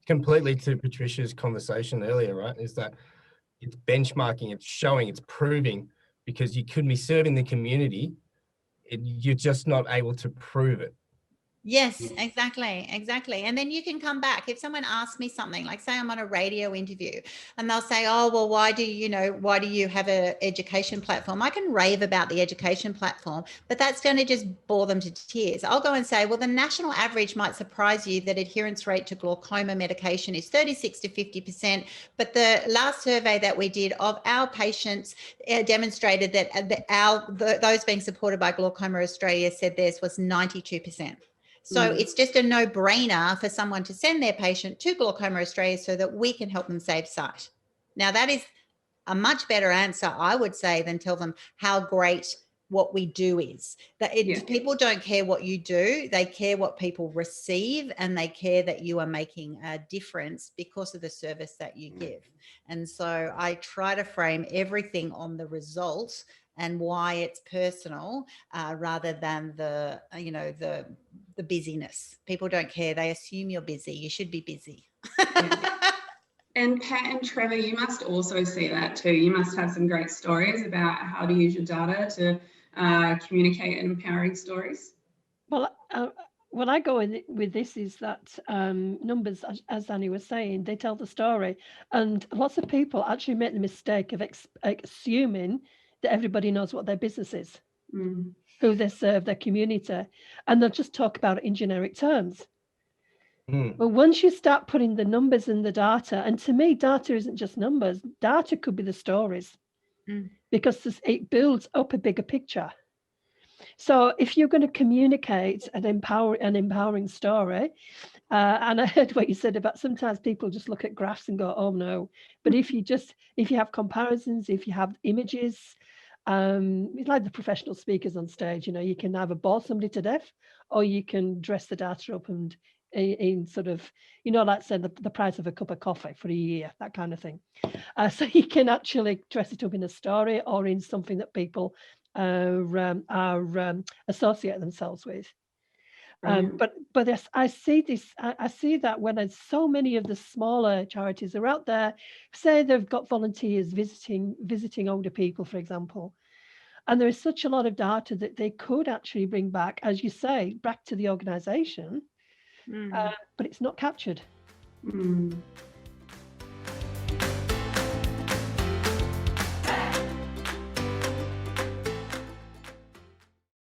completely to Patricia's conversation earlier, right? Is that it's benchmarking, it's showing, it's proving, because you could be serving the community, you're just not able to prove it. Yes, exactly. And then you can come back. If someone asks me something, like say I'm on a radio interview and they'll say, oh, well, why do you have an education platform? I can rave about the education platform, but that's going to just bore them to tears. I'll go and say, well, the national average might surprise you that adherence rate to glaucoma medication is 36 to 50%. But the last survey that we did of our patients demonstrated that those being supported by Glaucoma Australia said theirs was 92%. So it's just a no-brainer for someone to send their patient to Glaucoma Australia so that we can help them save sight. Now, that is a much better answer, I would say, than tell them how great what we do is. People don't care what you do. They care what people receive, and they care that you are making a difference because of the service that you give. And so I try to frame everything on the results and why it's personal, rather than the busyness. People don't care. They assume you're busy. You should be busy. And Pat and Trevor, you must also see that too. You must have some great stories about how to use your data to communicate and empowering stories. Well, what I go with this is that numbers, as Annie was saying, they tell the story. And lots of people actually make the mistake of assuming that everybody knows what their business is, who they serve, their community, and they'll just talk about it in generic terms. But once you start putting the numbers in the data, and to me, data isn't just numbers, data could be the stories, because it builds up a bigger picture. So if you're going to communicate an empowering story, and I heard what you said about sometimes people just look at graphs and go, oh no. But if you have comparisons, if you have images, it's like the professional speakers on stage, you can either bore somebody to death, or you can dress the data up and in sort of, like say the price of a cup of coffee for a year, that kind of thing. So you can actually dress it up in a story or in something that people associate themselves with. But yes, I see that when there's so many of the smaller charities are out there, say they've got volunteers visiting older people, for example, and there is such a lot of data that they could actually bring back, as you say, back to the organisation, but it's not captured.